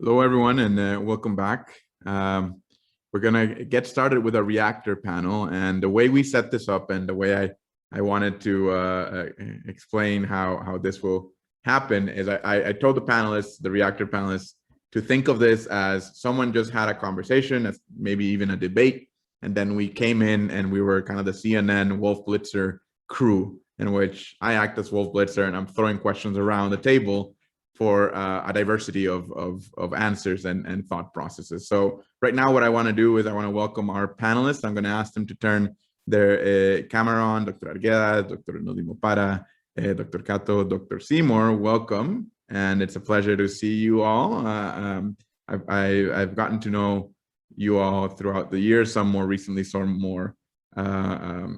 Hello, everyone, and welcome back. We're going to get started with a Reactor panel. And the way we set this up and the way I wanted to explain how this will happen is I told the panelists, the Reactor panelists, to think of this as someone just had a conversation, as maybe even a debate. And then we came in and we were kind of the CNN Wolf Blitzer crew, in which I act as Wolf Blitzer and I'm throwing questions around the table for a diversity of answers and thought processes. So right now, what I want to do is I want to welcome our panelists. I'm going to ask them to turn their camera on. Dr. Arguedas, Dr. Nnodim Opara, Dr. Qato, Dr. Seymour, welcome. And it's a pleasure to see you all. I've gotten to know you all throughout the year, some more recently, some more a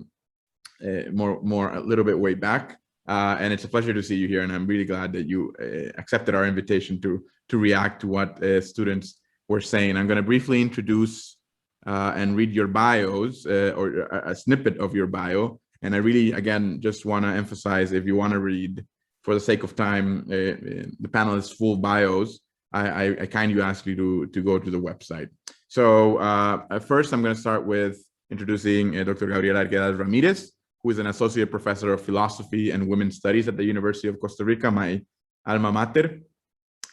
little bit way back. And it's a pleasure to see you here, and I'm really glad that you accepted our invitation to react to what students were saying. I'm going to briefly introduce and read your bios, or a snippet of your bio. And I really, again, just want to emphasize, if you want to read, for the sake of time, the panelists' full bios, I kindly ask you to go to the website. So first, I'm going to start with introducing Dr. Gabriella Arguedas Ramirez, who is an associate professor of philosophy and women's studies at the University of Costa Rica, my alma mater.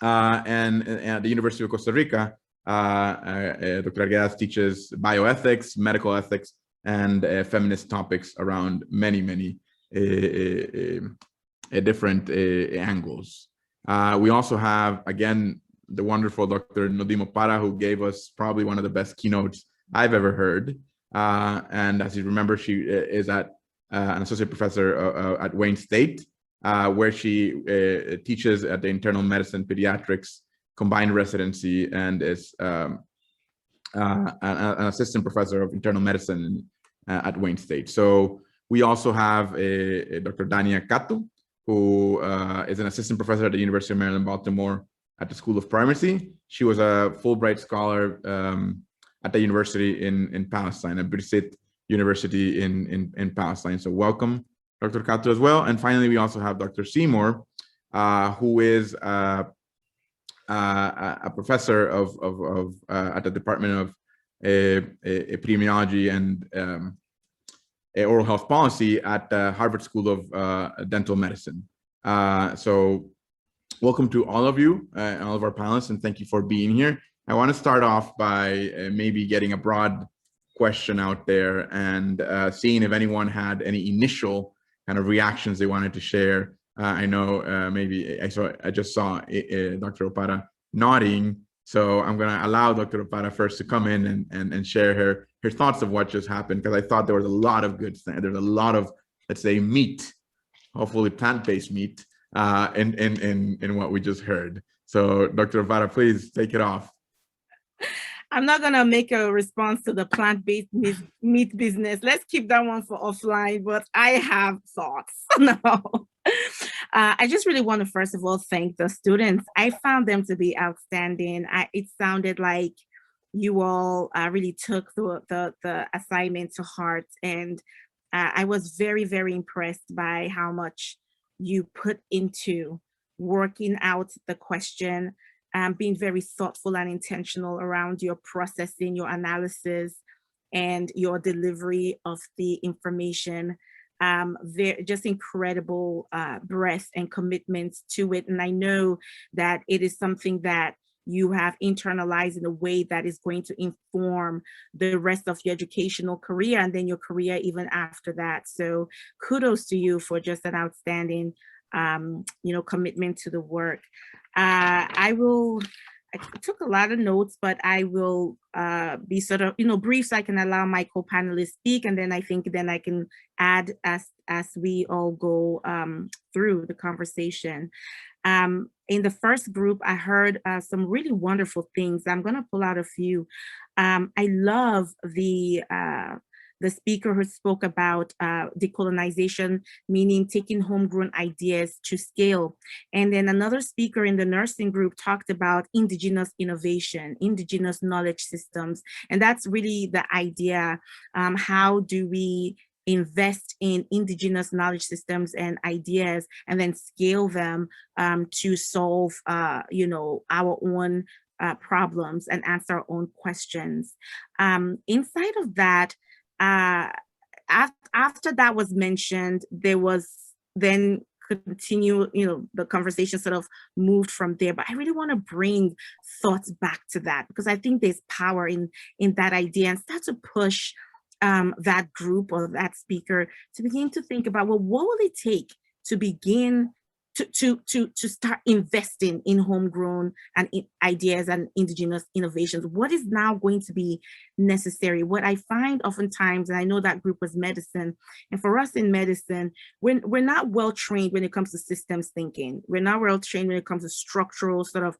And at the University of Costa Rica, Dr. Arguedas teaches bioethics, medical ethics, and feminist topics around many different angles. We also have, again, the wonderful Dr. Nnodim Opara, who gave us probably one of the best keynotes I've ever heard. And as you remember, she is an associate professor at Wayne State, where she teaches at the internal medicine pediatrics combined residency and is an assistant professor of internal medicine at Wayne State. So we also have Dr. Danya Qato, who is an assistant professor at the University of Maryland, Baltimore at the School of Pharmacy. She was a Fulbright scholar at the university in Palestine, at Brittany University in Palestine. So welcome, Dr. Qato, as well. And finally, we also have Dr. Seymour, who is a professor at the Department of Epidemiology and Oral Health Policy at the Harvard School of Dental Medicine. So welcome to all of you and all of our panelists, and thank you for being here. I want to start off by maybe getting a broad question out there and seeing if anyone had any initial kind of reactions they wanted to share. I know maybe I just saw Dr. Opara nodding, so I'm going to allow Dr. Opara first to come in and share her thoughts of what just happened, because I thought there was a lot of good things. There's a lot of, let's say, meat, hopefully plant-based meat, in what we just heard. So Dr. Opara, please take it off. I'm not going to make a response to the plant-based meat business. Let's keep that one for offline, but I have thoughts. No. I just really want to, first of all, thank the students. I found them to be outstanding. It sounded like you all really took the assignment to heart. And I was very, very impressed by how much you put into working out the question, being very thoughtful and intentional around your processing, your analysis, and your delivery of the information. Just incredible breadth and commitment to it. And I know that it is something that you have internalized in a way that is going to inform the rest of your educational career and then your career even after that. So kudos to you for just an outstanding commitment to the work. I took a lot of notes, but I will be sort of, brief so I can allow my co-panelists speak. And then I think then I can add as we all go through the conversation. In the first group, I heard some really wonderful things. I'm going to pull out a few. I love the speaker who spoke about decolonization, meaning taking homegrown ideas to scale. And then another speaker in the nursing group talked about indigenous innovation, indigenous knowledge systems. And that's really the idea. How do we invest in indigenous knowledge systems and ideas and then scale them to solve, our own problems and answer our own questions. Inside of that, after that was mentioned, there was then continue, the conversation sort of moved from there. But I really want to bring thoughts back to that, because I think there's power in that idea, and start to push that group or that speaker to begin to think about, well, what will it take to begin to start investing in homegrown and ideas and indigenous innovations? What is now going to be necessary? What I find oftentimes, and I know that group was medicine, and for us in medicine, we're not well trained when it comes to systems thinking. We're not well trained when it comes to structural sort of,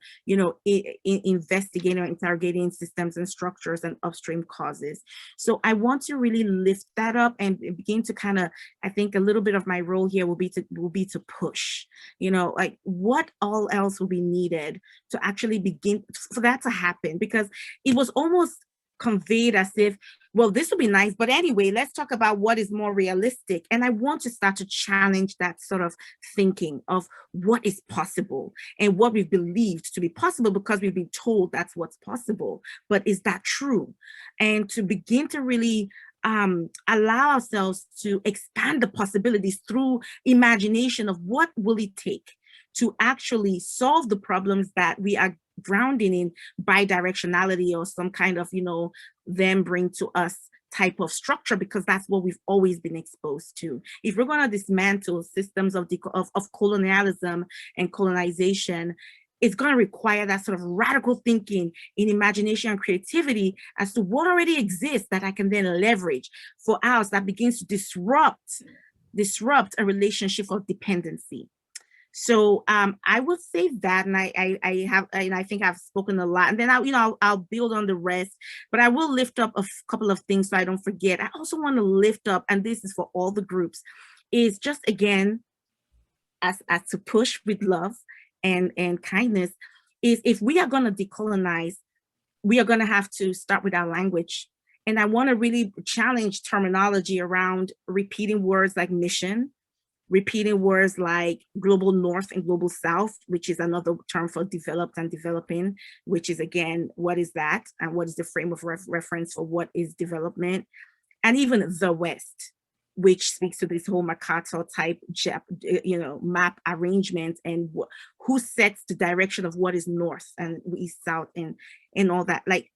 investigating or interrogating systems and structures and upstream causes. So I want to really lift that up and begin to kind of, I think a little bit of my role here will be to push. Like what all else will be needed to actually begin for that to happen, because it was almost conveyed as if, well, this would be nice, but anyway, let's talk about what is more realistic. And I want to start to challenge that sort of thinking of what is possible and what we've believed to be possible because we've been told that's what's possible. But is that true? And to begin to really allow ourselves to expand the possibilities through imagination of what will it take to actually solve the problems that we are grounding in bidirectionality or some kind of, them bring to us type of structure, because that's what we've always been exposed to. If we're going to dismantle systems of colonialism and colonization, it's going to require that sort of radical thinking in imagination and creativity as to what already exists that I can then leverage for us, that begins to disrupt a relationship of dependency. So I would say that, and I think I've spoken a lot, and then I'll build on the rest, but I will lift up a couple of things so I don't forget. I also want to lift up, and this is for all the groups, is just again, as to push with love and kindness, is if we are going to decolonize, we are going to have to start with our language. And I want to really challenge terminology around repeating words like mission, repeating words like global north and global south, which is another term for developed and developing, which is again, what is that? And what is the frame of reference for what is development? And even the West, which speaks to this whole Mercator type, map arrangement and who sets the direction of what is north and east, south, and all that. Like,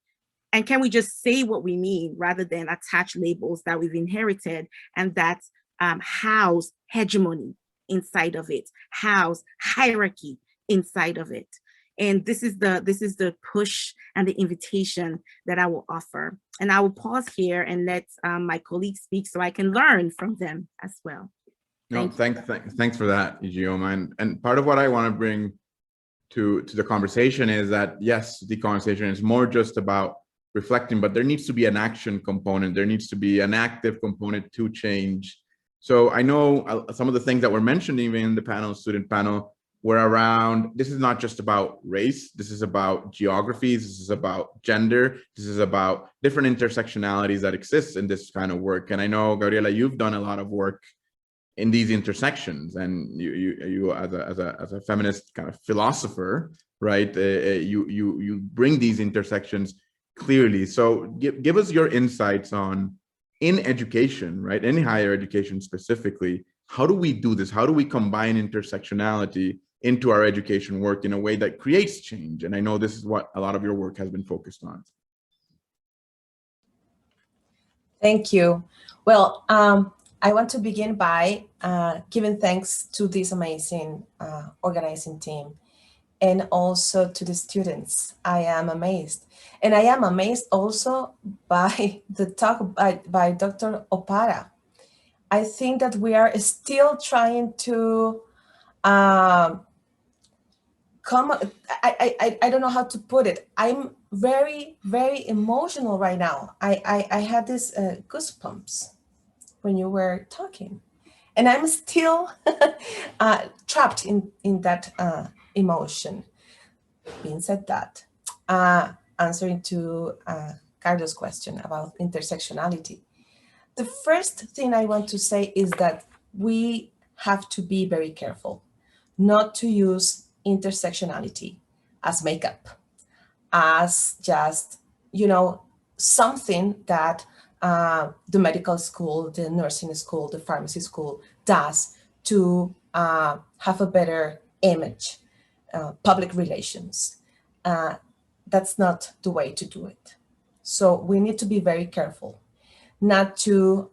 and can we just say what we mean rather than attach labels that we've inherited and that house hegemony inside of it, house hierarchy inside of it. And this is the push and the invitation that I will offer. And I will pause here and let my colleagues speak so I can learn from them as well. Thanks for that, Ijeoma. And part of what I want to bring to the conversation is that, yes, decolonization is more just about reflecting, but there needs to be an action component. There needs to be an active component to change. So I know some of the things that were mentioned even in the student panel, were around, this is not just about race, this is about geographies, this is about gender, this is about different intersectionalities that exist in this kind of work. And I know, Gabriella, you've done a lot of work in these intersections, and you as a feminist kind of philosopher, right? You bring these intersections clearly. So give us your insights on, in education, right? In higher education specifically, how do we do this? How do we combine intersectionality into our education work in a way that creates change? And I know this is what a lot of your work has been focused on. Thank you. Well, I want to begin by giving thanks to this amazing organizing team and also to the students. I am amazed. And I am amazed also by the talk by Dr. Opara. I think that we are still trying to I don't know how to put it. I'm very, very emotional right now. I had this goosebumps when you were talking, and I'm still trapped in that emotion. Being said that, answering to Carlos' question about intersectionality, the first thing I want to say is that we have to be very careful not to use intersectionality as makeup, as just, something that the medical school, the nursing school, the pharmacy school does to have a better image, public relations. That's not the way to do it. So we need to be very careful not to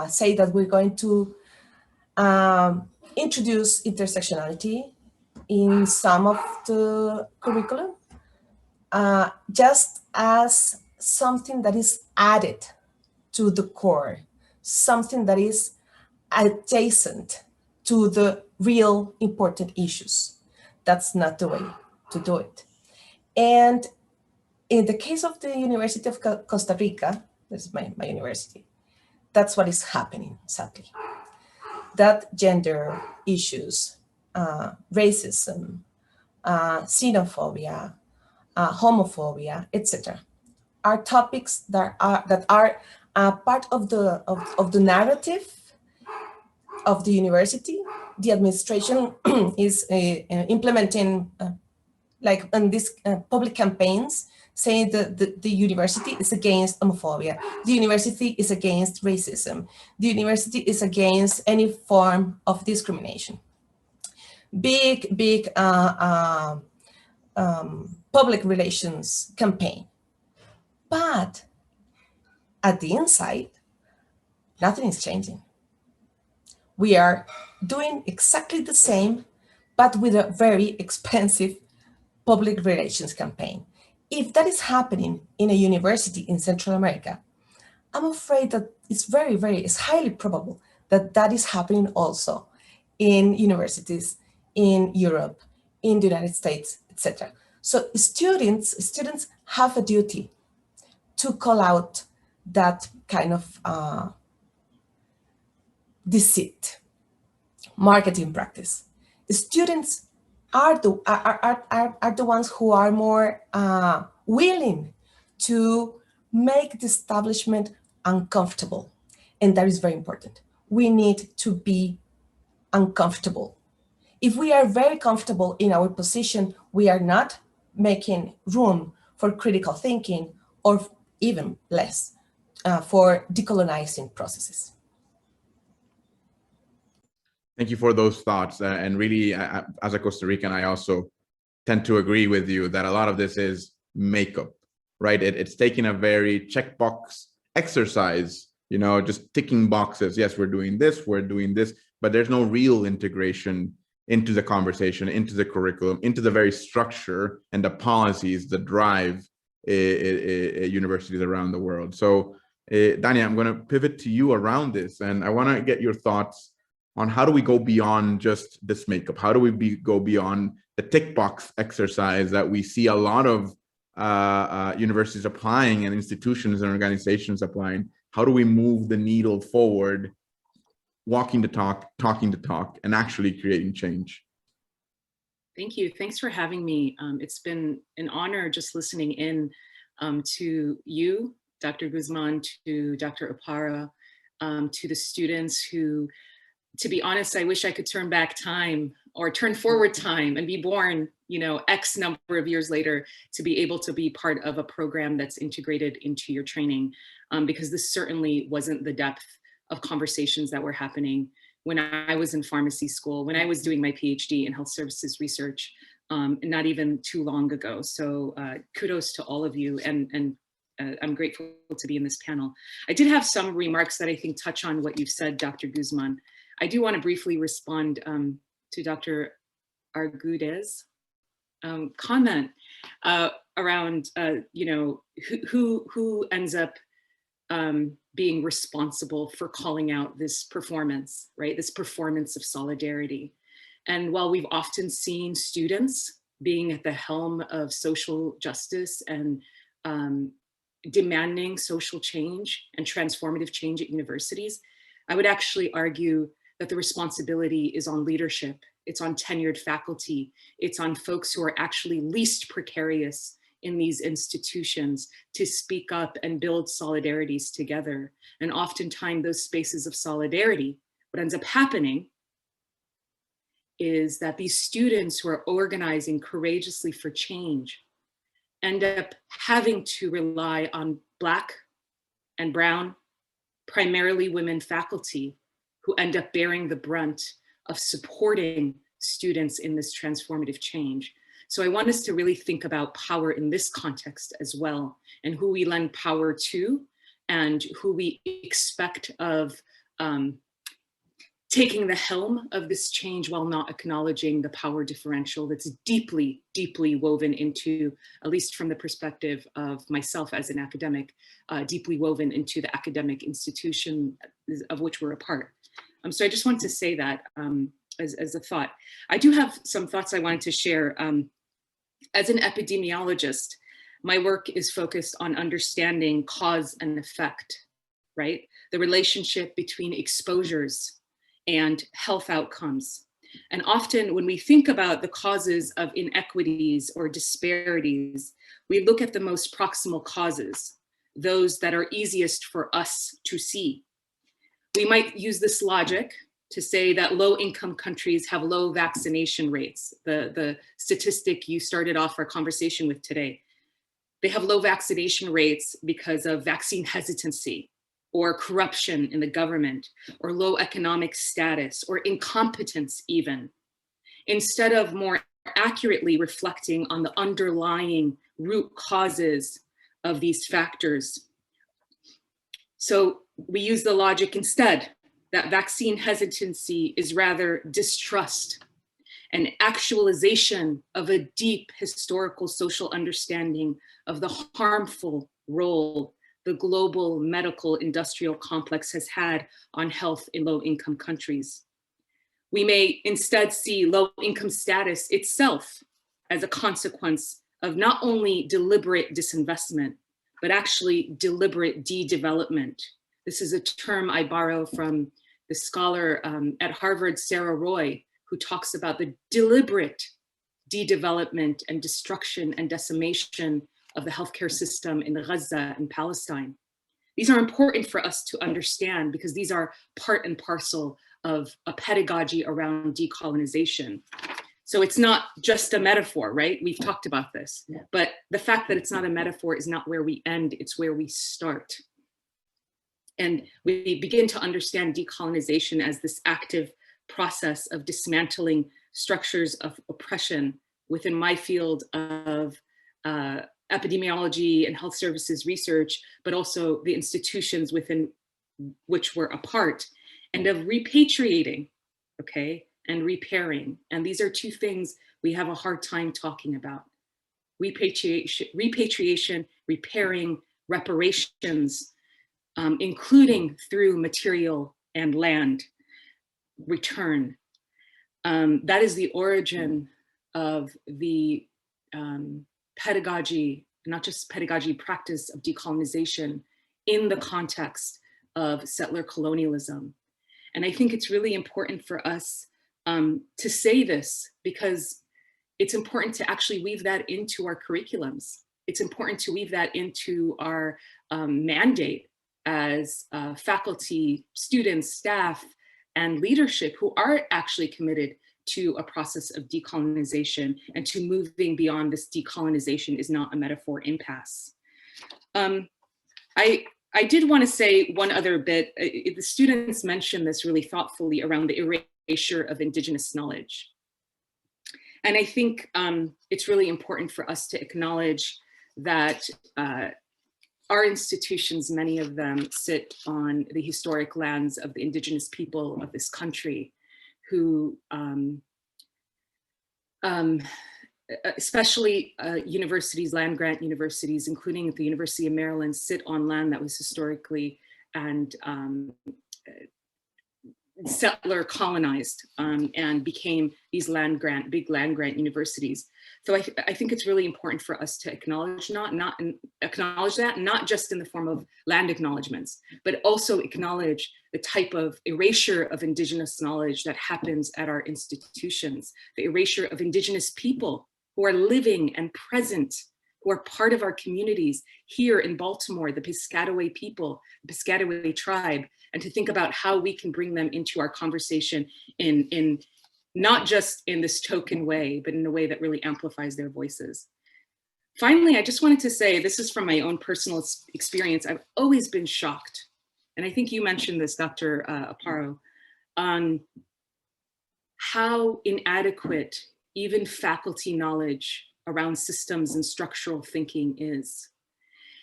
say that we're going to introduce intersectionality in some of the curriculum, just as something that is added to the core, something that is adjacent to the real important issues. That's not the way to do it. And in the case of the University of Costa Rica, this is my university, that's what is happening, sadly. That gender issues, racism, xenophobia, homophobia, etc., are topics that are part of the narrative of the university. The administration is implementing, like in these public campaigns, saying that the university is against homophobia, the university is against racism, the university is against any form of discrimination. Big public relations campaign. But at the inside, nothing is changing. We are doing exactly the same, but with a very expensive public relations campaign. If that is happening in a university in Central America, I'm afraid that it's highly probable that that is happening also in universities in Europe, in the United States, etc. So students have a duty to call out that kind of deceit, marketing practice. The students are the ones who are more willing to make the establishment uncomfortable. And that is very important. We need to be uncomfortable. If we are very comfortable in our position, we are not making room for critical thinking, or even less for decolonizing processes. Thank you for those thoughts. And really, as a Costa Rican, I also tend to agree with you that a lot of this is makeup, right? It's taking a very checkbox exercise, just ticking boxes. Yes, we're doing this, but there's no real integration into the conversation, into the curriculum, into the very structure and the policies that drive universities around the world. So, Danya, I'm going to pivot to you around this, and I want to get your thoughts on how do we go beyond just this makeup? How do we go beyond the tick box exercise that we see a lot of universities applying and institutions and organizations applying? How do we move the needle forward, walking the talk, talking the talk, and actually creating change? Thank you. Thanks for having me. It's been an honor just listening in to you, Dr. Guzmán, to Dr. Opara, to the students who, to be honest, I wish I could turn back time or turn forward time and be born, X number of years later to be able to be part of a program that's integrated into your training, because this certainly wasn't the depth of conversations that were happening when I was in pharmacy school, when I was doing my PhD in health services research, not even too long ago. So kudos to all of you, and I'm grateful to be in this panel. I did have some remarks that I think touch on what you've said, Dr. Guzmán. I do want to briefly respond to Dr. Arguedas' comment around, who ends up being responsible for calling out this performance, right? This performance of solidarity. And while we've often seen students being at the helm of social justice and demanding social change and transformative change at universities, I would actually argue that the responsibility is on leadership. It's on tenured faculty. It's on folks who are actually least precarious in these institutions to speak up and build solidarities together. And oftentimes those spaces of solidarity, what ends up happening is that these students who are organizing courageously for change end up having to rely on Black and Brown, primarily women faculty, who end up bearing the brunt of supporting students in this transformative change. So I want us to really think about power in this context as well, and who we lend power to and who we expect of taking the helm of this change while not acknowledging the power differential that's deeply, deeply woven into, at least from the perspective of myself as an academic, deeply woven into the academic institution of which we're a part. So I just wanted to say that as a thought. I do have some thoughts I wanted to share. As an epidemiologist, my work is focused on understanding cause and effect, right? The relationship between exposures and health outcomes. And often when we think about the causes of inequities or disparities, we look at the most proximal causes, those that are easiest for us to see. We might use this logic to say that low-income countries have low vaccination rates, the statistic you started off our conversation with today. They have low vaccination rates because of vaccine hesitancy, or corruption in the government, or low economic status, or incompetence even, instead of more accurately reflecting on the underlying root causes of these factors. So we use the logic instead that vaccine hesitancy is rather distrust, an actualization of a deep historical social understanding of the harmful role the global medical industrial complex has had on health in low-income countries. We may instead see low-income status itself as a consequence of not only deliberate disinvestment, but actually deliberate de-development. This is a term I borrow from the scholar at Harvard, Sarah Roy, who talks about the deliberate de-development and destruction and decimation of the healthcare system in Gaza and Palestine. These are important for us to understand because these are part and parcel of a pedagogy around decolonization. So it's not just a metaphor, right? We've talked about this, but the fact that it's not a metaphor is not where we end, it's where we start. And we begin to understand decolonization as this active process of dismantling structures of oppression within my field of epidemiology and health services research, but also the institutions within which we're a part, and of repatriating, okay, and repairing. And these are two things we have a hard time talking about. Repatriation, repairing, reparations, including through material and land return. That is the origin of the pedagogy, not just pedagogy, practice of decolonization in the context of settler colonialism. And I think it's really important for us to say this because it's important to actually weave that into our curriculums. It's important to weave that into our mandate as faculty, students, staff, and leadership who are actually committed to a process of decolonization and to moving beyond this decolonization is not a metaphor impasse. I did want to say one other bit. The students mentioned this really thoughtfully around the erasure of Indigenous knowledge. And I think it's really important for us to acknowledge that our institutions, many of them sit on the historic lands of the Indigenous people of this country who, especially universities, land-grant universities, including the University of Maryland, sit on land that was historically and settler colonized and became these big land-grant universities. So I think it's really important for us to acknowledge acknowledge that, not just in the form of land acknowledgements, but also acknowledge the type of erasure of Indigenous knowledge that happens at our institutions, the erasure of Indigenous people who are living and present, who are part of our communities here in Baltimore, the Piscataway people, the Piscataway tribe, and to think about how we can bring them into our conversation in not just in this token way, but in a way that really amplifies their voices. Finally, I just wanted to say, this is from my own personal experience. I've always been shocked, and I think you mentioned this, Dr. Opara, on how inadequate even faculty knowledge around systems and structural thinking is.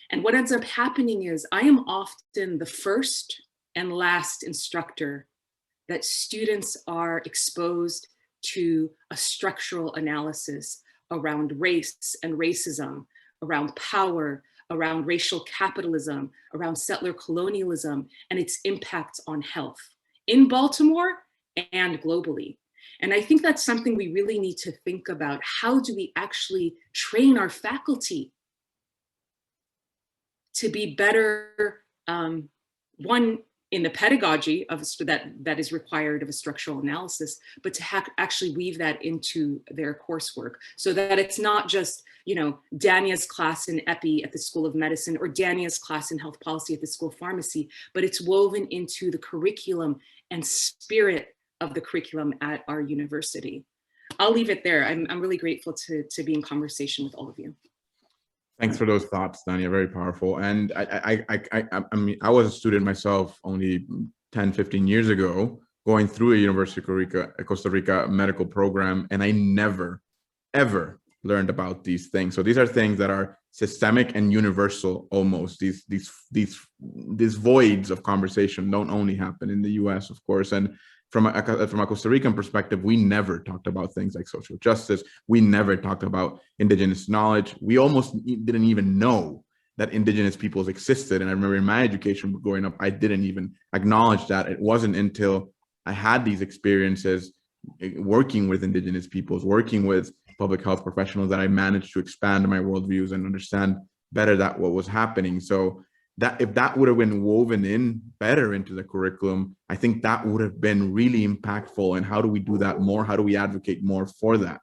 And what ends up happening is I am often the first and last instructor that students are exposed to a structural analysis around race and racism, around power, around racial capitalism, around settler colonialism, and its impacts on health in Baltimore and globally. And I think that's something we really need to think about. How do we actually train our faculty to be better, one, in the pedagogy of that is required of a structural analysis, but to actually weave that into their coursework so that it's not just, you know, Danya's class in Epi at the School of Medicine or Danya's class in Health Policy at the School of Pharmacy, but it's woven into the curriculum and spirit of the curriculum at our university. I'll leave it there. I'm really grateful to be in conversation with all of you. Thanks for those thoughts, Danya. Very powerful. And I mean, I was a student myself only 10, 15 years ago, going through a University of Costa Rica medical program, and I never, ever learned about these things. So these are things that are systemic and universal almost. These voids of conversation don't only happen in the US, of course. And from a Costa Rican perspective, we never talked about things like social justice. We never talked about indigenous knowledge. We almost didn't even know that indigenous peoples existed. And I remember in my education growing up, I didn't even acknowledge that. It wasn't until I had these experiences working with indigenous peoples, working with public health professionals, that I managed to expand my worldviews and understand better that what was happening. So that if that would have been woven in better into the curriculum, I think that would have been really impactful. And how do we do that more? How do we advocate more for that?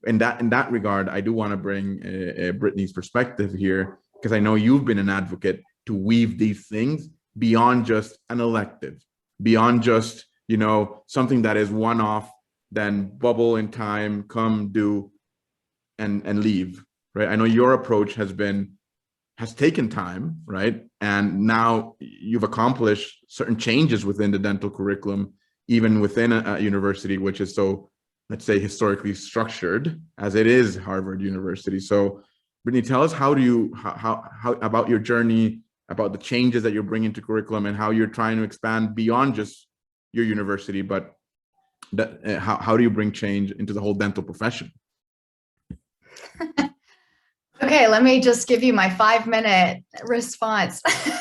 In that regard, I do want to bring Brittany's perspective here, because I know you've been an advocate to weave these things beyond just an elective, beyond just, you know, something that is one-off, then bubble in time, come, do, and leave, right? I know your approach has taken time, right? And now you've accomplished certain changes within the dental curriculum, even within a university, which is so, let's say, historically structured as it is Harvard University. So Brittany, tell us how about your journey, about the changes that you're bringing to curriculum and how you're trying to expand beyond just your university, but how do you bring change into the whole dental profession? Okay, let me just give you my 5-minute response. So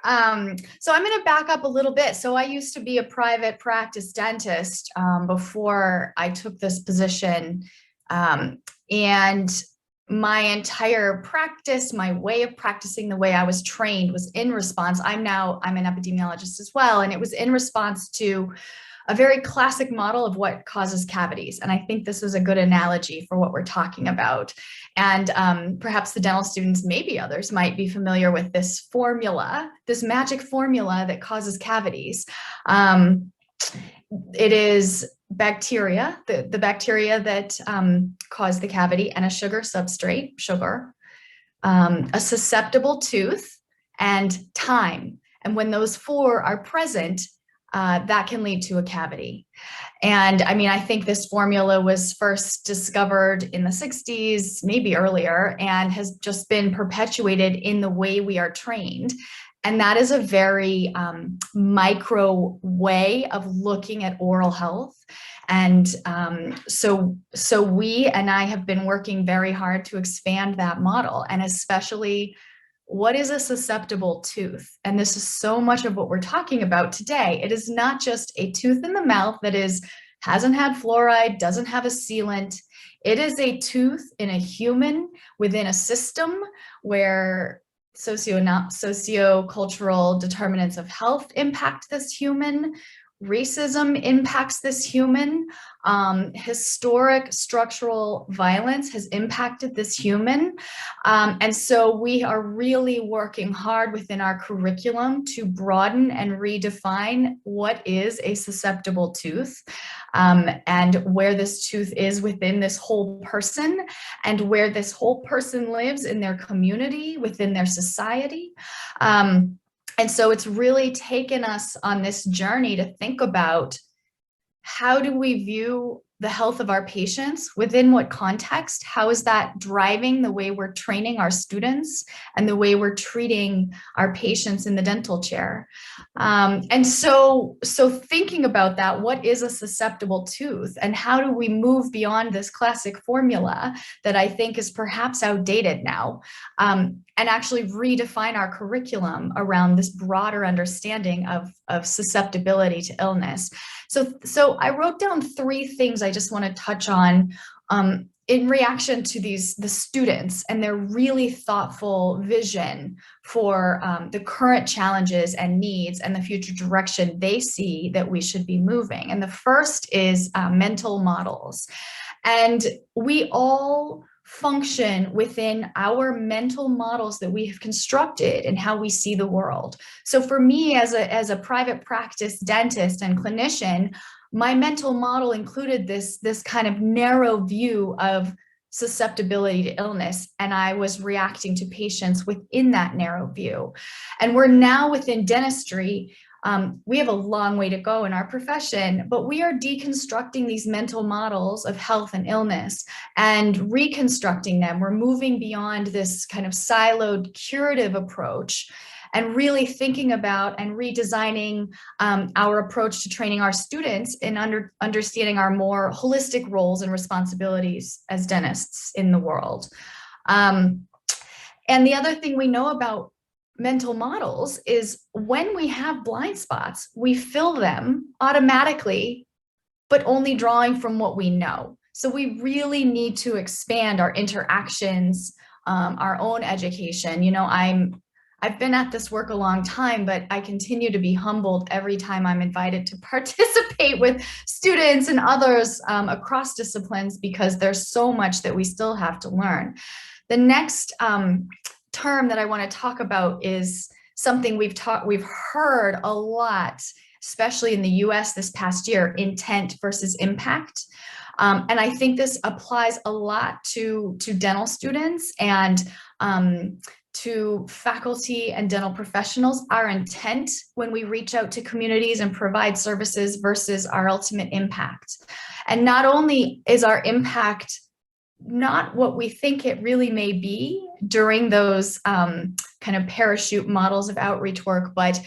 I'm going to back up a little bit. So I used to be a private practice dentist before I took this position. And my entire practice, my way of practicing, the way I was trained was in response. I'm an epidemiologist as well. And it was in response to a very classic model of what causes cavities. And I think this is a good analogy for what we're talking about. And perhaps the dental students, maybe others, might be familiar with this formula, this magic formula that causes cavities. It is bacteria, the bacteria that cause the cavity, and a sugar substrate, sugar, a susceptible tooth, and time. And when those four are present, that can lead to a cavity. And I mean, I think this formula was first discovered in the 60s, maybe earlier, and has just been perpetuated in the way we are trained. And that is a very micro way of looking at oral health. And so we and I have been working very hard to expand that model, and especially what is a susceptible tooth? And this is so much of what we're talking about today. It is not just a tooth in the mouth that hasn't had fluoride, doesn't have a sealant. It is a tooth in a human within a system where socio-cultural determinants of health impact this human, racism impacts this human. Historic structural violence has impacted this human. And so we are really working hard within our curriculum to broaden and redefine what is a susceptible tooth, and where this tooth is within this whole person, and where this whole person lives in their community, within their society. And so it's really taken us on this journey to think about, how do we view the health of our patients, within what context? How is that driving the way we're training our students and the way we're treating our patients in the dental chair? And so thinking about that, what is a susceptible tooth, and how do we move beyond this classic formula that I think is perhaps outdated now, and actually redefine our curriculum around this broader understanding of susceptibility to illness. So I wrote down 3 things I just want to touch on in reaction to the students and their really thoughtful vision for the current challenges and needs and the future direction they see that we should be moving. And the first is mental models. And we all function within our mental models that we have constructed and how we see the world. So for me, as a private practice dentist and clinician, my mental model included this kind of narrow view of susceptibility to illness, and I was reacting to patients within that narrow view. And we're now within dentistry. We have a long way to go in our profession, but we are deconstructing these mental models of health and illness and reconstructing them. We're moving beyond this kind of siloed curative approach and really thinking about and redesigning our approach to training our students in understanding our more holistic roles and responsibilities as dentists in the world. And the other thing we know about mental models is when we have blind spots, we fill them automatically, but only drawing from what we know. So we really need to expand our interactions, our own education. You know, I've been at this work a long time, but I continue to be humbled every time I'm invited to participate with students and others across disciplines, because there's so much that we still have to learn. The next term that I want to talk about is something we've heard a lot, especially in the US this past year: intent versus impact. And I think this applies a lot to dental students and to faculty and dental professionals. Our intent when we reach out to communities and provide services versus our ultimate impact. And not only is our impact not what we think it really may be during those kind of parachute models of outreach work, but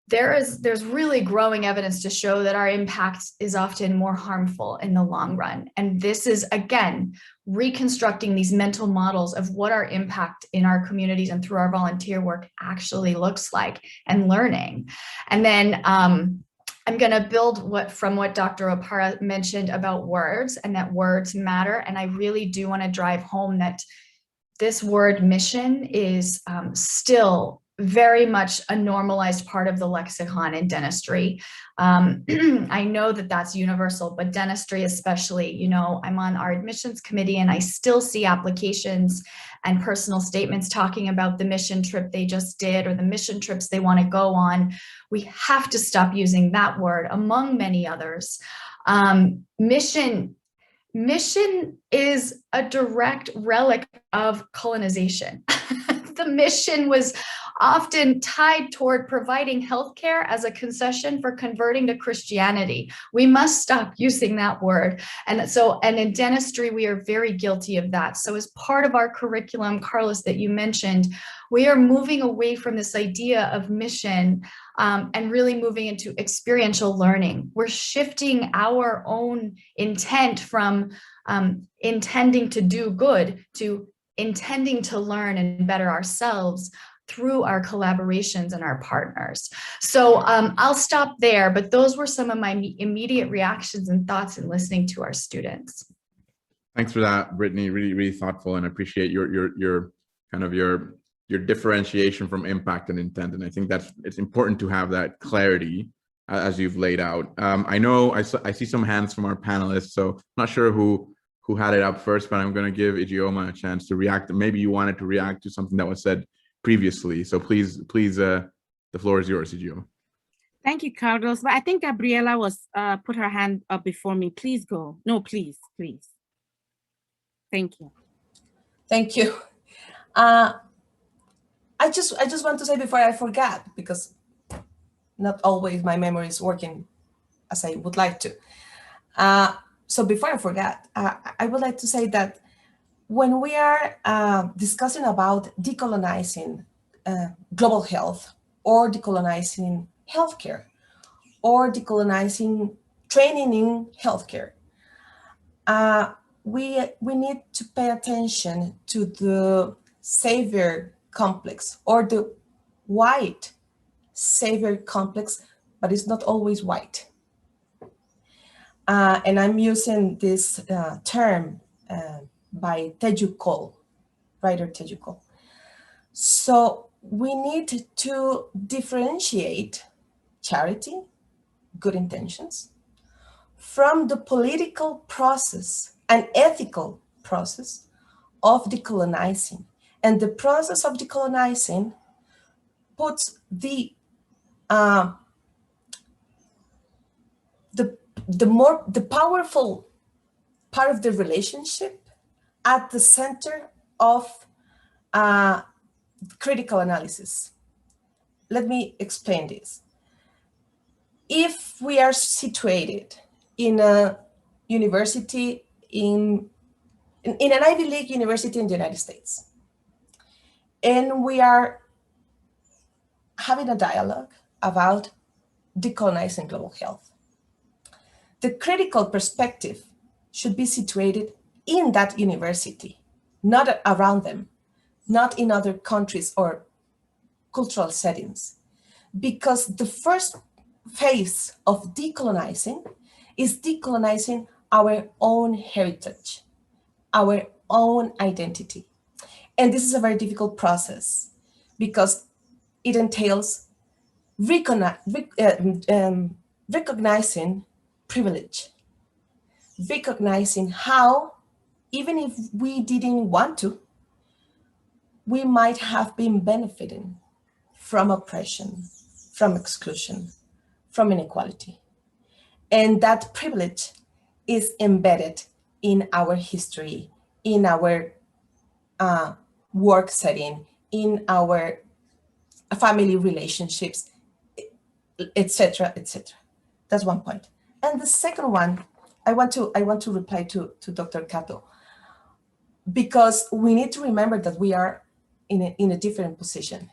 there's really growing evidence to show that our impact is often more harmful in the long run. And this is, again, reconstructing these mental models of what our impact in our communities and through our volunteer work actually looks like, and learning. And then I'm going to build from what Dr. Opara mentioned about words, and that words matter. And I really do want to drive home that this word mission is still very much a normalized part of the lexicon in dentistry. I know that that's universal, but dentistry especially. You know, I'm on our admissions committee and I still see applications and personal statements talking about the mission trip they just did or the mission trips they want to go on. We have to stop using that word, among many others. Mission is a direct relic of colonization. The mission was often tied toward providing healthcare as a concession for converting to Christianity. We must stop using that word. And in dentistry, we are very guilty of that. So as part of our curriculum, Carlos, that you mentioned, we are moving away from this idea of mission and really moving into experiential learning. We're shifting our own intent from intending to do good to intending to learn and better ourselves through our collaborations and our partners. So I'll stop there, but those were some of my immediate reactions and thoughts in listening to our students. Thanks for that, Brittany. Really, really thoughtful, and I appreciate your kind of your differentiation from impact and intent. And I think it's important to have that clarity as you've laid out. I know I see some hands from our panelists, so I'm not sure who had it up first, but I'm going to give Ijeoma a chance to react. Maybe you wanted to react to something that was said previously. So please, the floor is yours, Ijeoma. Thank you, Carlos. But I think Gabriella was put her hand up before me. Please go. No, please. Thank you. Thank you. I just want to say before I forget, because not always my memory is working as I would like to. So before I forget, I would like to say that when we are discussing about decolonizing global health, or decolonizing healthcare, or decolonizing training in healthcare, we need to pay attention to the savior complex, or the white savior complex, but it's not always white. And I'm using this term by Teju Cole, writer Teju Cole. So we need to differentiate charity, good intentions, from the political process and ethical process of decolonizing. And the process of decolonizing puts the powerful part of the relationship at the center of critical analysis. Let me explain this. If we are situated in a university, in an Ivy League university in the United States, and we are having a dialogue about decolonizing global health, the critical perspective should be situated in that university, not around them, not in other countries or cultural settings. Because the first phase of decolonizing is decolonizing our own heritage, our own identity. And this is a very difficult process because it entails recognizing privilege, recognizing how, even if we didn't want to, we might have been benefiting from oppression, from exclusion, from inequality. And that privilege is embedded in our history, in our work setting, in our family relationships, etc., etc. That's one point. And the second one, I want to reply to Dr. Qato, because we need to remember that we are in a different position.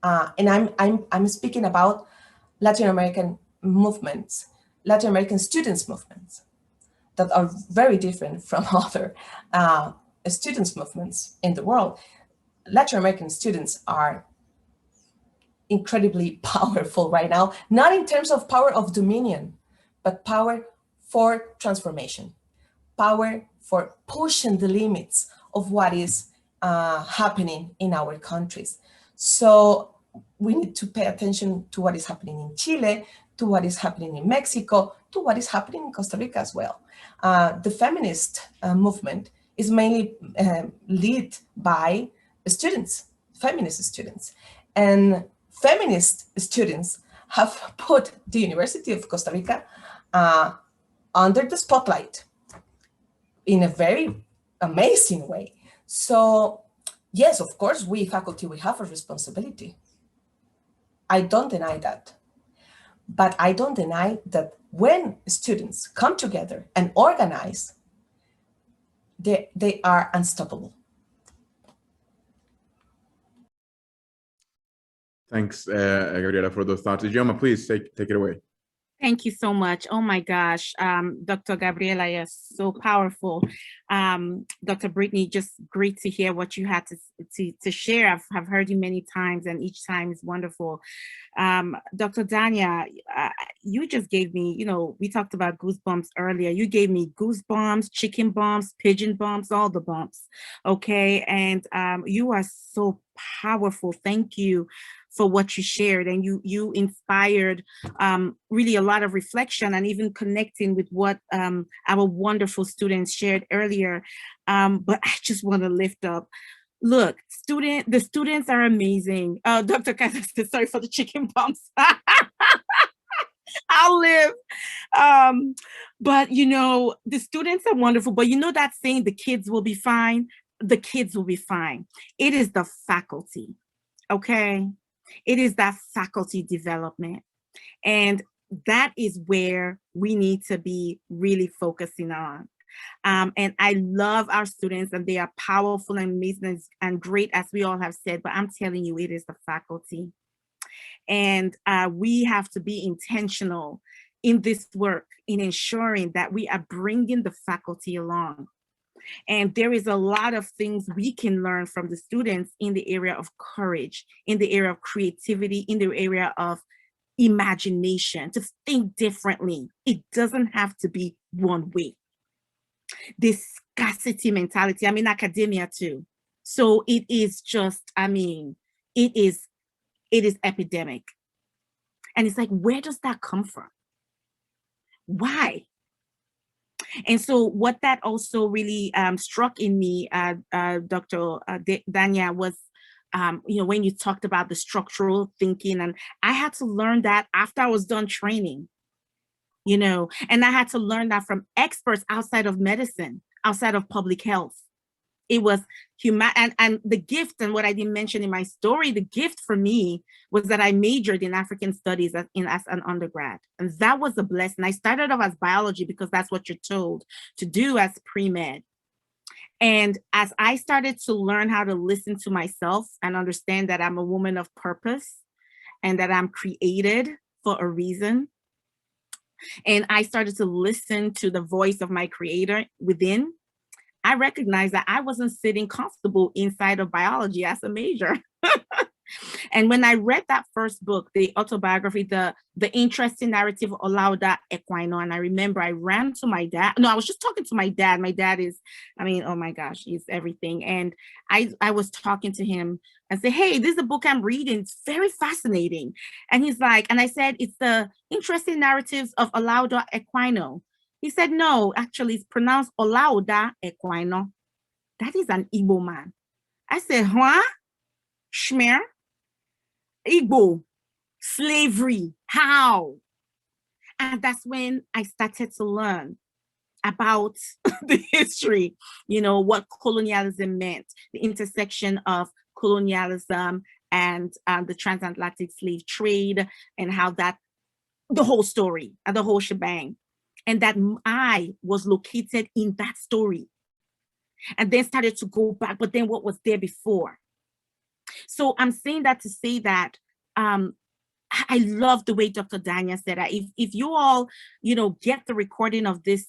And I'm speaking about Latin American movements, Latin American students' movements that are very different from other students' movements in the world. Latin American students are incredibly powerful right now, not in terms of power of dominion, but power for transformation, power for pushing the limits of what is happening in our countries. So we need to pay attention to what is happening in Chile, to what is happening in Mexico, to what is happening in Costa Rica as well. The feminist movement is mainly led by students, feminist students. And feminist students have put the University of Costa Rica under the spotlight in a very amazing way. So yes, of course, we faculty, we have a responsibility. I don't deny that. But I don't deny that when students come together and organize, they are unstoppable. Thanks, Gabriella, for those thoughts. Ijeoma, please take it away. Thank you so much. Oh my gosh, Dr. Gabriella, yes, so powerful. Dr. Brittany, just great to hear what you had to share. I've heard you many times, and each time is wonderful. Dr. Danya, you just gave me, you know, we talked about goosebumps earlier. You gave me goosebumps, chicken bumps, pigeon bumps, all the bumps. Okay, and you are so powerful. Thank you for what you shared, and you inspired really a lot of reflection and even connecting with what our wonderful students shared earlier. But I just want to lift up, look, the students are amazing. Dr. Qato said, sorry for the chicken bumps. I'll live. But you know, the students are wonderful, but you know that saying, the kids will be fine? The kids will be fine. It is the faculty, okay? It is that faculty development. And that is where we need to be really focusing on. And I love our students, and they are powerful and amazing and great, as we all have said, but I'm telling you, it is the faculty. And we have to be intentional in this work, in ensuring that we are bringing the faculty along. And there is a lot of things we can learn from the students in the area of courage, in the area of creativity, in the area of imagination, to think differently. It doesn't have to be one way. This scarcity mentality, I'm in academia too. So it is just, I mean, it is epidemic. And it's like, where does that come from? Why? And so what that also really struck in me, Dr. Danya, was, you know, when you talked about the structural thinking, and I had to learn that after I was done training, you know, and I had to learn that from experts outside of medicine, outside of public health. It was human, and the gift, and what I didn't mention in my story, the gift for me was that I majored in African studies as an undergrad. And that was a blessing. I started off as biology because that's what you're told to do as pre-med. And as I started to learn how to listen to myself and understand that I'm a woman of purpose and that I'm created for a reason, and I started to listen to the voice of my creator within, I recognized that I wasn't sitting comfortable inside of biology as a major. And when I read that first book, the autobiography, the interesting narrative Olaudah Equino, and I remember I ran to my dad. No, I was just talking to my dad. My dad is, I mean, oh my gosh, he's everything. And I was talking to him and said, hey, this is a book I'm reading. It's very fascinating. And he's like, and I said, it's the interesting narratives of Olaudah Equino. He said, no, actually it's pronounced Olaudah Equino. That is an Igbo man. I said, huh? Shmer? Igbo, slavery, how? And that's when I started to learn about the history, you know, what colonialism meant, the intersection of colonialism and the transatlantic slave trade, and how that, the whole story and the whole shebang, and that I was located in that story. And then started to go back, but then what was there before? So I'm saying that to say that I love the way Dr. Danya said that. If you all, you know, get the recording of this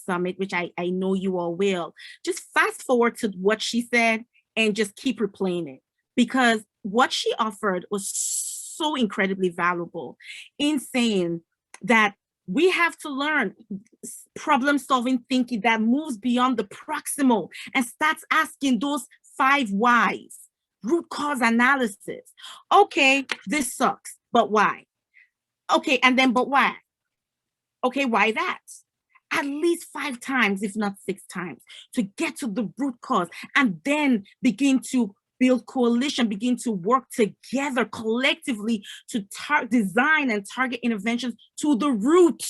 summit, which I know you all will, just fast forward to what she said and just keep replaying it, because what she offered was so incredibly valuable in saying that we have to learn problem-solving thinking that moves beyond the proximal and starts asking those 5 whys. Root cause analysis. Okay, this sucks, but why? Okay, and then, but why? Okay, why that? At least 5 times, if not 6 times, to get to the root cause, and then begin to build coalition, begin to work together collectively to design and target interventions to the root,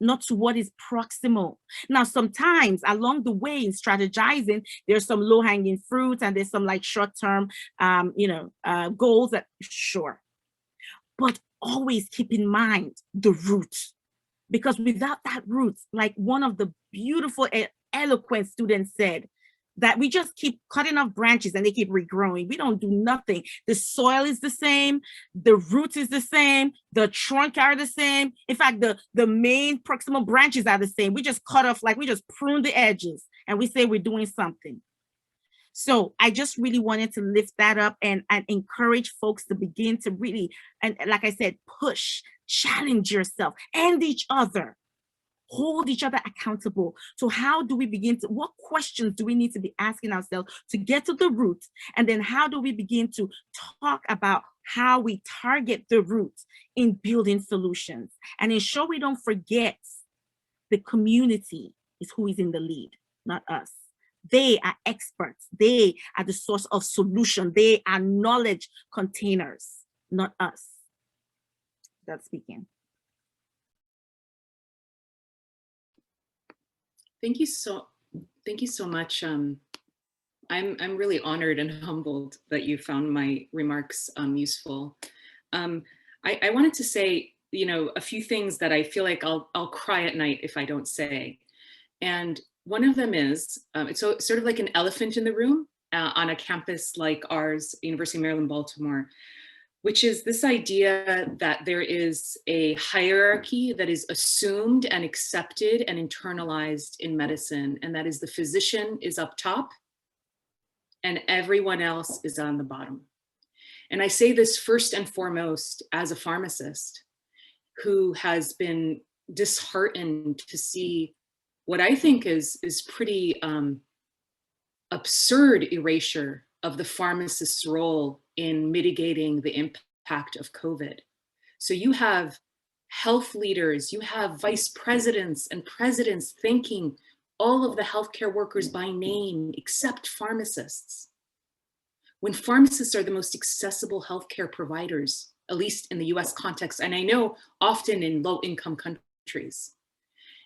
not to what is proximal. Now, sometimes along the way in strategizing, there's some low-hanging fruit and there's some like short-term, goals that, sure. But always keep in mind the root, because without that root, like one of the beautiful, eloquent students said, that we just keep cutting off branches and they keep regrowing. We don't do nothing. The soil is the same, the root is the same, the trunk are the same. In fact, the main proximal branches are the same. We just cut off, like we just prune the edges and we say we're doing something. So I just really wanted to lift that up and encourage folks to begin to really, and like I said, push, challenge yourself and each other hold each other accountable. So how do we begin to, what questions do we need to be asking ourselves to get to the root? And then how do we begin to talk about how we target the root in building solutions and ensure we don't forget the community is who is in the lead, not us. They are experts. They are the source of solution. They are knowledge containers, not us. That's speaking. Thank you so much. I'm really honored and humbled that you found my remarks useful. I wanted to say, a few things that I feel like I'll cry at night if I don't say. And one of them is, it's sort of like an elephant in the room on a campus like ours, University of Maryland, Baltimore, which is this idea that there is a hierarchy that is assumed and accepted and internalized in medicine. And that is the physician is up top and everyone else is on the bottom. And I say this first and foremost as a pharmacist who has been disheartened to see what I think is pretty absurd erasure of the pharmacist's role in mitigating the impact of COVID. So you have health leaders, you have vice presidents and presidents thanking all of the healthcare workers by name except pharmacists. When pharmacists are the most accessible healthcare providers, at least in the US context, and I know often in low-income countries.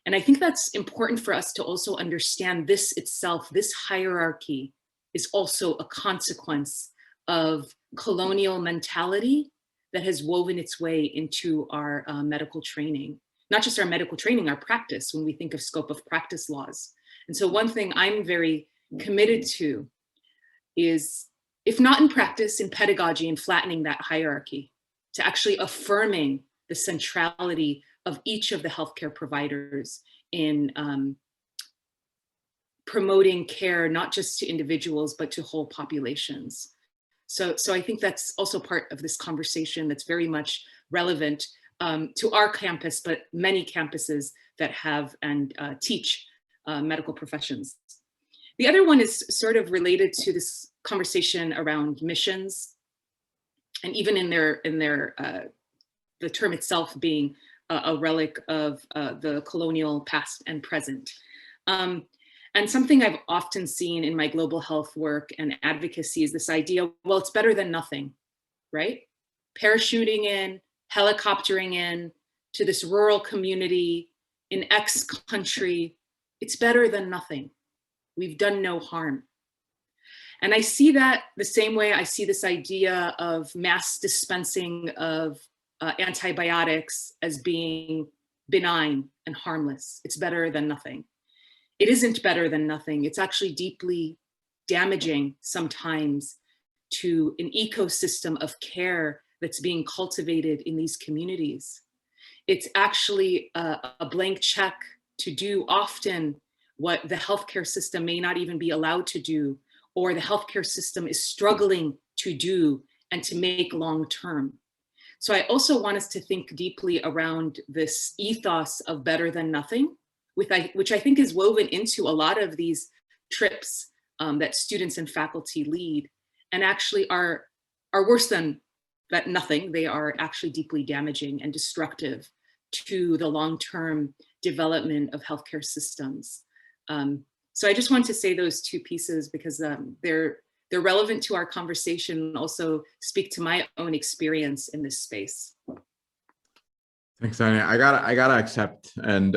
And I think that's important for us to also understand this itself, this hierarchy is also a consequence of colonial mentality that has woven its way into our medical training. Not just our medical training, our practice, when we think of scope of practice laws. And so one thing I'm very committed to is, if not in practice, in pedagogy and flattening that hierarchy, to actually affirming the centrality of each of the healthcare providers in promoting care, not just to individuals, but to whole populations. So I think that's also part of this conversation that's very much relevant to our campus, but many campuses that have and teach medical professions. The other one is sort of related to this conversation around missions, and even in their the term itself being a relic of the colonial past and present. And something I've often seen in my global health work and advocacy is this idea, well, it's better than nothing, right? Parachuting in, helicoptering in to this rural community in X country, it's better than nothing. We've done no harm. And I see that the same way I see this idea of mass dispensing of antibiotics as being benign and harmless. It's better than nothing. It isn't better than nothing. It's actually deeply damaging sometimes to an ecosystem of care that's being cultivated in these communities. It's actually a blank check to do often what the healthcare system may not even be allowed to do, or the healthcare system is struggling to do and to make long term. So I also want us to think deeply around this ethos of better than nothing, which I think is woven into a lot of these trips that students and faculty lead, and actually are worse than that nothing. They are actually deeply damaging and destructive to the long-term development of healthcare systems. So I just wanted to say those two pieces because they're relevant to our conversation and also speak to my own experience in this space. Thanks, Danya. I gotta accept and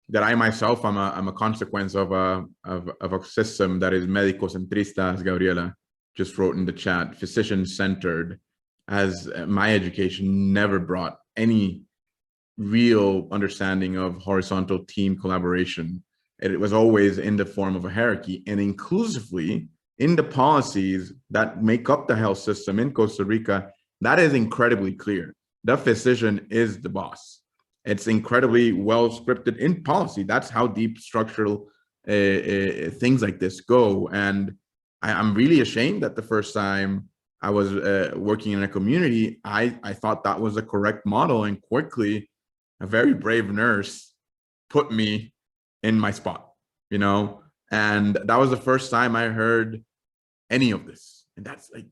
that I myself I'm a consequence of a system that is médico-centrista, as Gabriella just wrote in the chat, physician-centered, as my education never brought any real understanding of horizontal team collaboration. It was always in the form of a hierarchy, and inclusively in the policies that make up the health system in Costa Rica, that is incredibly clear. The physician is the boss. It's incredibly well scripted in policy. That's how deep structural things like this go. And I'm really ashamed that the first time I was working in a community, I thought that was the correct model, and quickly a very brave nurse put me in my spot, you know, and that was the first time I heard any of this. And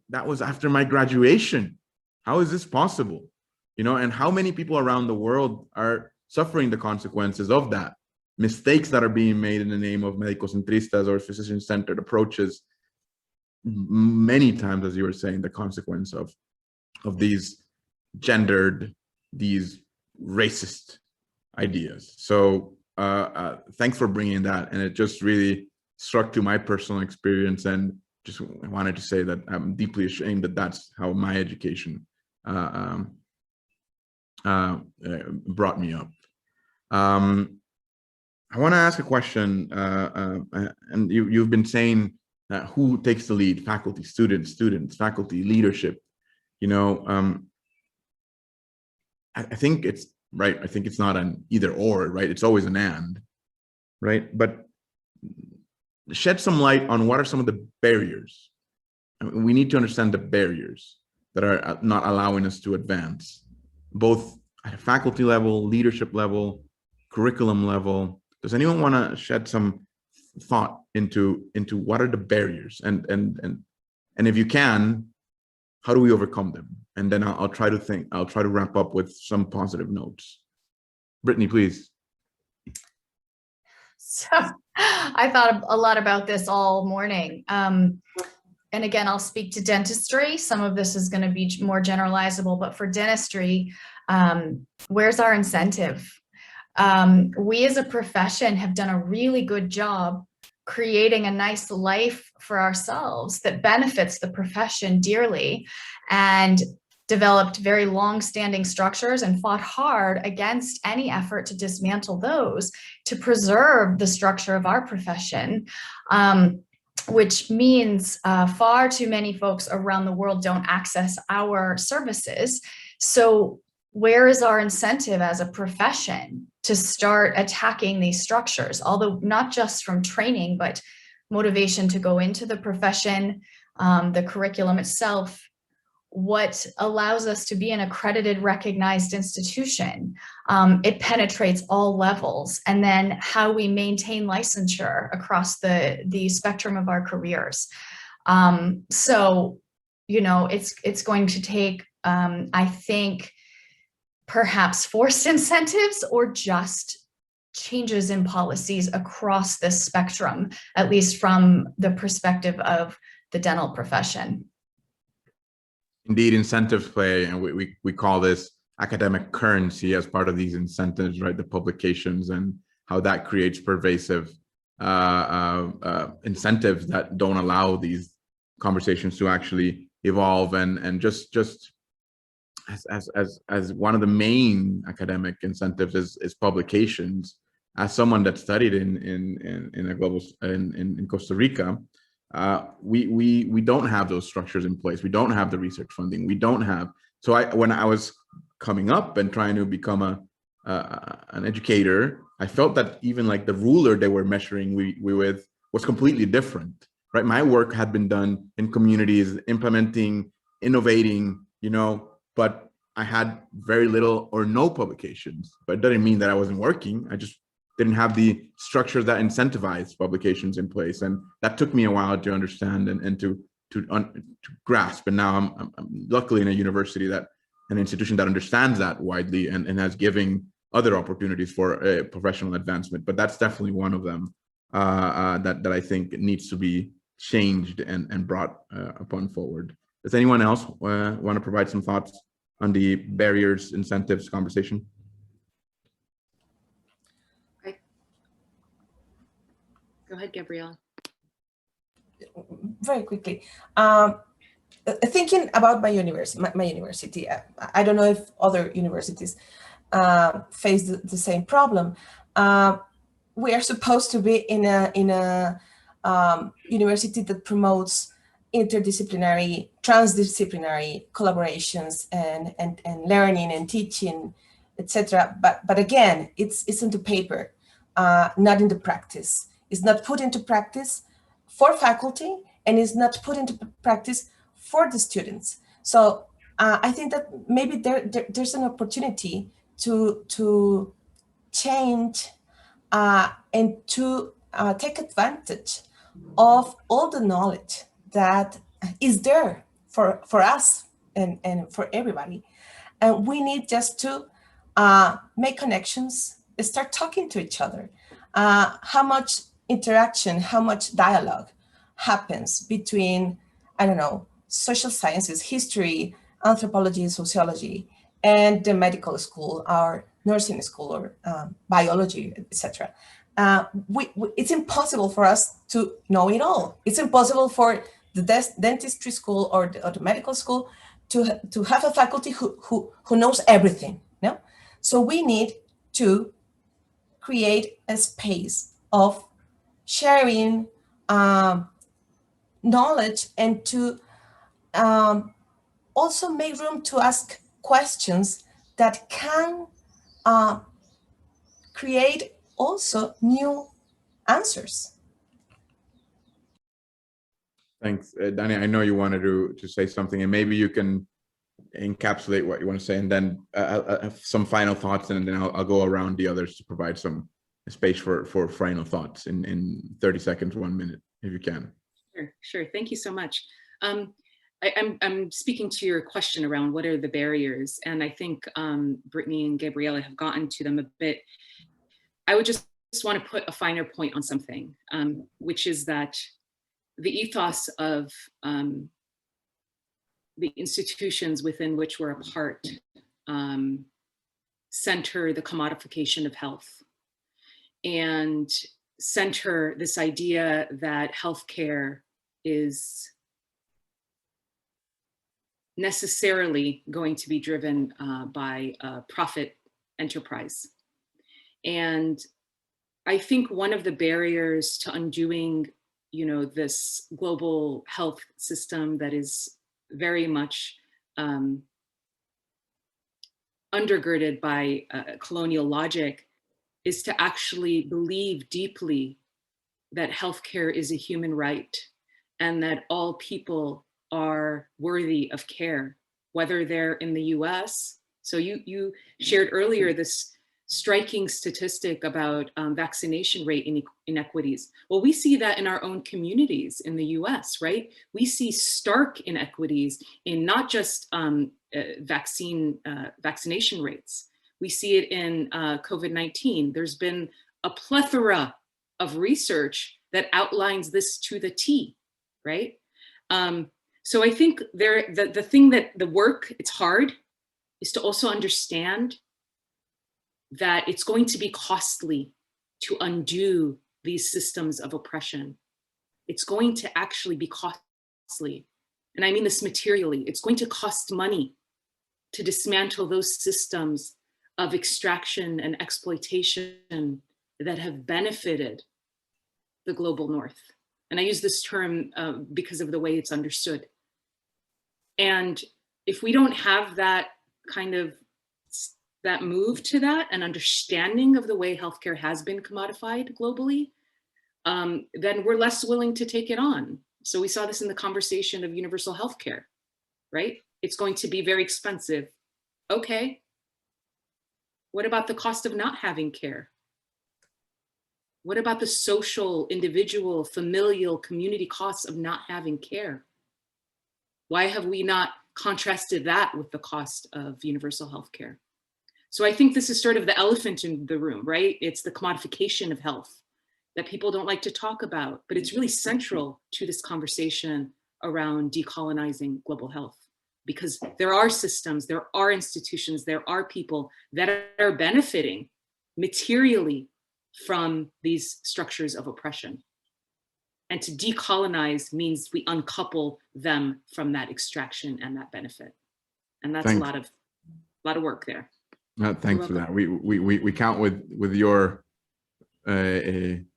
that was after my graduation. How is this possible? You know, and how many people around the world are suffering the consequences of that? Mistakes that are being made in the name of medicocentristas or physician-centered approaches. Many times, as you were saying, the consequence of these gendered, these racist ideas. So thanks for bringing that. And it just really struck to my personal experience, and just wanted to say that I'm deeply ashamed that that's how my education brought me up. I want to ask a question, and you've been saying who takes the lead: faculty, students, faculty, leadership. You know, I think it's right. I think it's not an either or, right? It's always an and, right? But shed some light on what are some of the barriers. I mean, we need to understand the barriers that are not allowing us to advance, both at a faculty level, leadership level, curriculum level. Does anyone want to shed some thought into what are the barriers, and if you can, how do we overcome them? And then I'll try to wrap up with some positive notes. Brittany, please. So I thought a lot about this all morning. And again, I'll speak to dentistry. Some of this is going to be more generalizable, but for dentistry, where's our incentive? We as a profession have done a really good job creating a nice life for ourselves that benefits the profession dearly, and developed very long-standing structures and fought hard against any effort to dismantle those to preserve the structure of our profession, which means far too many folks around the world don't access our services. So where is our incentive as a profession to start attacking these structures? Although not just from training, but motivation to go into the profession, the curriculum itself, what allows us to be an accredited, recognized institution. It penetrates all levels, and then how we maintain licensure across the spectrum of our careers. So, you know, it's going to take, I think, perhaps forced incentives or just changes in policies across this spectrum, at least from the perspective of the dental profession. Indeed, incentives play, and we call this academic currency as part of these incentives, right? The publications and how that creates pervasive incentives that don't allow these conversations to actually evolve. And just as one of the main academic incentives is publications. As someone that studied in Costa Rica, we don't have those structures in place. We don't have the research funding. We don't have. So when I was coming up and trying to become an educator, I felt that even like the ruler they were measuring we with was completely different, right? My work had been done in communities, implementing, innovating, you know, but I had very little or no publications. But it doesn't mean that I wasn't working. I just didn't have the structures that incentivize publications in place. And that took me a while to understand and to grasp. And now I'm luckily in a university, that an institution that understands that widely and has given other opportunities for professional advancement. But that's definitely one of them that I think needs to be changed and brought upon forward. Does anyone else want to provide some thoughts on the barriers, incentives conversation? Go ahead, Gabriella. Very quickly, thinking about my university, I don't know if other universities face the same problem. We are supposed to be in a university that promotes interdisciplinary, transdisciplinary collaborations and learning and teaching, etc. But again, it's into paper, not in the practice. It's not put into practice for faculty, and is not put into practice for the students. So I think that maybe there's an opportunity to change and to take advantage of all the knowledge that is there for us and for everybody. And we need just to make connections, start talking to each other. How much interaction, how much dialogue happens between, I don't know, social sciences, history, anthropology, sociology, and the medical school, or nursing school, or biology, etc. It's impossible for us to know it all. It's impossible for the dentistry school or the medical school to have a faculty who knows everything. No? So we need to create a space of sharing knowledge, and to also make room to ask questions that can create also new answers. Thanks, Danya. I know you wanted to say something, and maybe you can encapsulate what you want to say, and then some final thoughts, and then I'll go around the others to provide some space for final thoughts in 30 seconds, 1 minute, if you can. Sure. Thank you so much. I'm speaking to your question around what are the barriers, and I think Brittany and Gabriella have gotten to them a bit. I would just want to put a finer point on something, which is that the ethos of the institutions within which we're a part center the commodification of health, and center this idea that healthcare is necessarily going to be driven by a profit enterprise. And I think one of the barriers to undoing, this global health system that is very much undergirded by colonial logic is to actually believe deeply that healthcare is a human right, and that all people are worthy of care, whether they're in the US. So you shared earlier this striking statistic about vaccination rate inequities. Well, we see that in our own communities in the US, right? We see stark inequities in not just vaccination rates. We see it in COVID-19. There's been a plethora of research that outlines this to the T, right? So I think the thing that the work, it's hard, is to also understand that it's going to be costly to undo these systems of oppression. It's going to actually be costly. And I mean this materially. It's going to cost money to dismantle those systems of extraction and exploitation that have benefited the global North. And I use this term because of the way it's understood. And if we don't have that kind of that move to that, an understanding of the way healthcare has been commodified globally, then we're less willing to take it on. So we saw this in the conversation of universal healthcare, right? It's going to be very expensive. Okay. What about the cost of not having care? What about the social, individual, familial, community costs of not having care? Why have we not contrasted that with the cost of universal healthcare? So I think this is sort of the elephant in the room, right? It's the commodification of health that people don't like to talk about, but it's really central to this conversation around decolonizing global health, because there are systems, there are institutions, there are people that are benefiting materially from these structures of oppression. And to decolonize means we uncouple them from that extraction and that benefit. And that's a lot of work there. Thanks for that. We count with your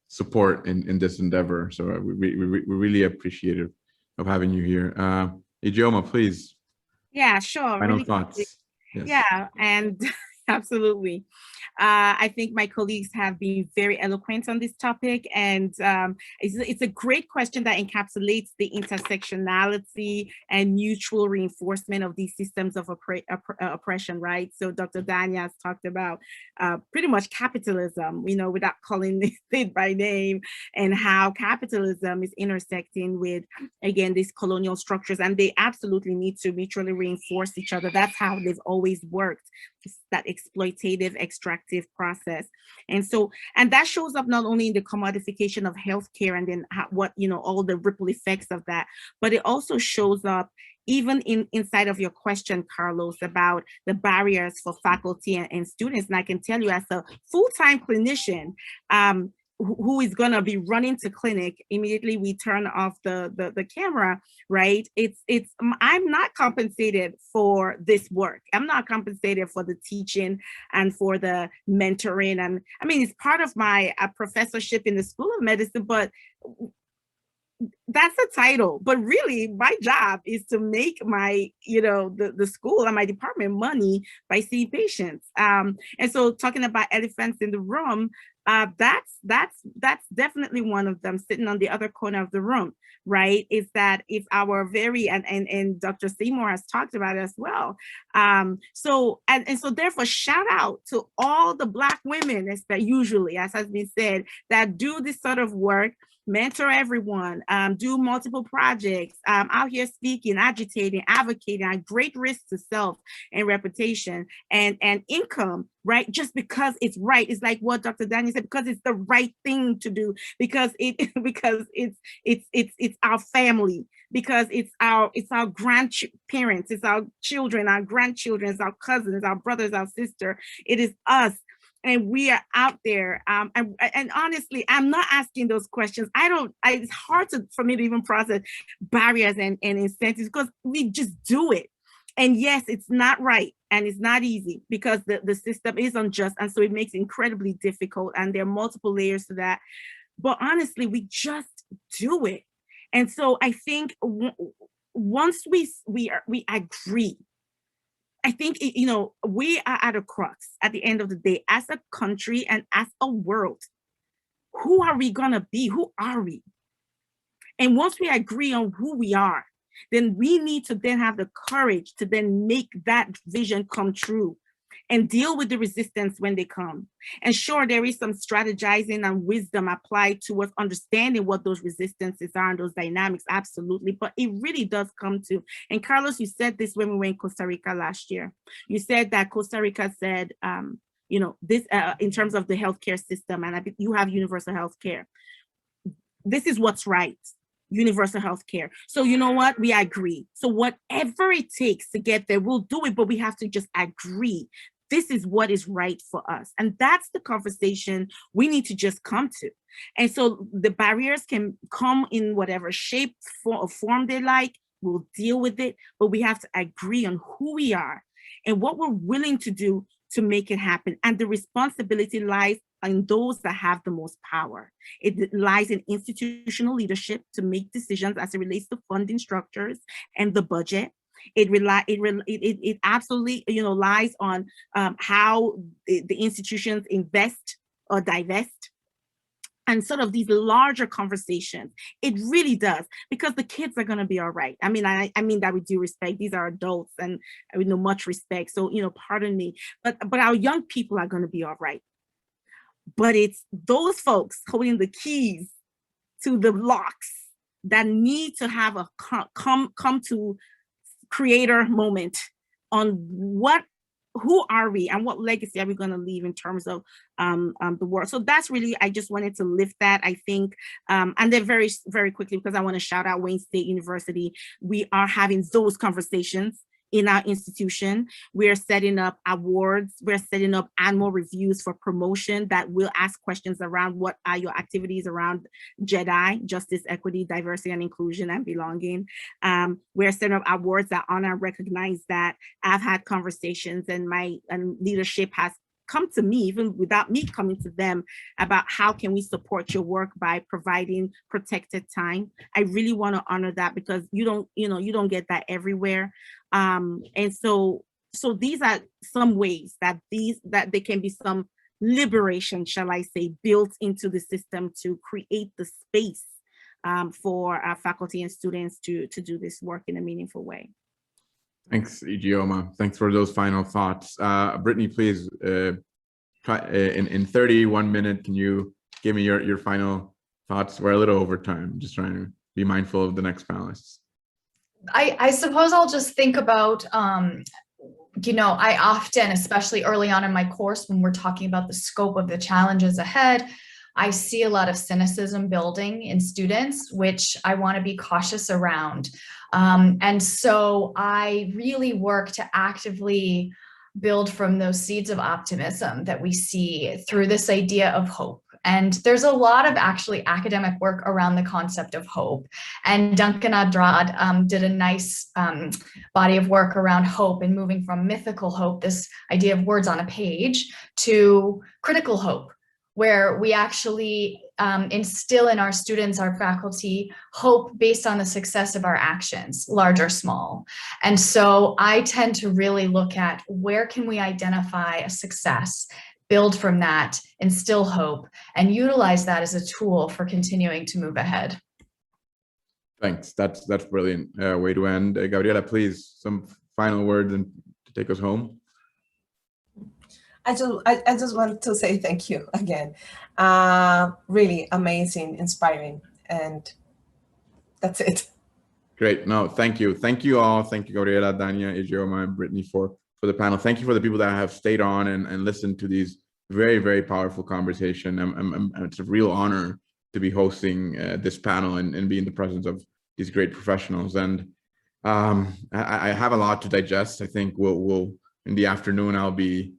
support in this endeavor. So we're really appreciative of having you here. Ijeoma, please. Yeah, sure. Final really thoughts. Yes. Yeah, and absolutely. I think my colleagues have been very eloquent on this topic, and it's a great question that encapsulates the intersectionality and mutual reinforcement of these systems of oppression, right? So Dr. Danya has talked about pretty much capitalism, without calling it by name, and how capitalism is intersecting with, again, these colonial structures, and they absolutely need to mutually reinforce each other. That's how they've always worked, that exploitative, extractive process. And that shows up not only in the commodification of healthcare and then all the ripple effects of that, but it also shows up even inside of your question, Carlos, about the barriers for faculty and students. And I can tell you, as a full-time clinician, who is going to be running to clinic immediately we turn off the camera, right? I'm not compensated for this work. I'm not compensated for the teaching and for the mentoring. And I mean, it's part of my professorship in the School of Medicine, but that's a title. But really, my job is to make my, the school and my department money by seeing patients. And so talking about elephants in the room, that's definitely one of them, sitting on the other corner of the room, right? Is that if our and Dr. Seymour has talked about it as well. So therefore, shout out to all the Black women, that usually, as has been said, that do this sort of work, mentor everyone, do multiple projects, out here speaking, agitating, advocating at great risk to self and reputation and income, right? Just because it's right. It's like what Dr. Danya said, because it's the right thing to do, because it's our family, because it's our grandparents, it's our children, our grandchildren, it's our cousins, our brothers, our sister. It is us. And we are out there. And honestly, I'm not asking those questions. It's hard for me to even process barriers and incentives, because we just do it. And yes, it's not right. And it's not easy, because the system is unjust. And so it makes it incredibly difficult. And there are multiple layers to that. But honestly, we just do it. And so I think once we agree, I think, we are at a crux at the end of the day, as a country and as a world. Who are we gonna be? Who are we? And once we agree on who we are, then we need to then have the courage to then make that vision come true and deal with the resistance when they come. And sure, there is some strategizing and wisdom applied towards understanding what those resistances are and those dynamics, absolutely. But it really does come to, and Carlos, you said this when we were in Costa Rica last year. You said that Costa Rica said, this in terms of the healthcare system, and you have universal healthcare. This is what's right. Universal healthcare. So you know what? We agree. So whatever it takes to get there, we'll do it, but we have to just agree. This is what is right for us. And that's the conversation we need to just come to. And so the barriers can come in whatever shape or form they like. We'll deal with it, but we have to agree on who we are and what we're willing to do to make it happen. And the responsibility lies in those that have the most power. It lies in institutional leadership to make decisions as it relates to funding structures and the budget. It absolutely lies on how the institutions invest or divest, and sort of these larger conversations. It really does, because the kids are going to be all right. I mean, I mean that with due respect. These are adults, and with much respect. So pardon me, but our young people are going to be all right. But it's those folks holding the keys to the locks that need to have a come to creator moment on who are we and what legacy are we going to leave in terms of the world. So that's really, I just wanted to lift that, I think. And then very, very quickly, because I want to shout out Wayne State University, we are having those conversations in our institution. We're setting up awards. We're setting up annual reviews for promotion that will ask questions around what are your activities around JEDI, justice, equity, diversity, and inclusion, and belonging. We're setting up awards that honor and recognize that. I've had conversations, and my leadership has come to me, even without me coming to them, about how can we support your work by providing protected time. I really want to honor that, because you don't get that everywhere. And so these are some ways that there can be some liberation, shall I say, built into the system to create the space for our faculty and students to do this work in a meaningful way. Thanks, Ijeoma. Thanks for those final thoughts. Brittany, please, try in 31 minutes, can you give me your final thoughts? We're a little over time. Just trying to be mindful of the next panelists. I suppose I'll just think about, you know, I often, especially early on in my course, when we're talking about the scope of the challenges ahead, I see a lot of cynicism building in students, which I want to be cautious around. And so I really work to actively build from those seeds of optimism that we see through this idea of hope. And there's a lot of actually academic work around the concept of hope. And Duncan Adrad did a nice body of work around hope and moving from mythical hope, this idea of words on a page, to critical hope, where we actually instill in our students, our faculty, hope based on the success of our actions, large or small. And so I tend to really look at where can we identify a success, build from that, instill hope, and utilize that as a tool for continuing to move ahead. Thanks. That's brilliant way to end. Gabriella, please, some final words and to take us home. I just want to say thank you again. Really amazing, inspiring, and that's it. Great. No, thank you. Thank you all. Thank you, Gabriella, Danya, Ijeoma, and Brittany for the panel. Thank you for the people that have stayed on and listened to these very, very powerful conversation. It's a real honor to be hosting this panel and be in the presence of these great professionals. And I have a lot to digest. I think we'll in the afternoon, I'll be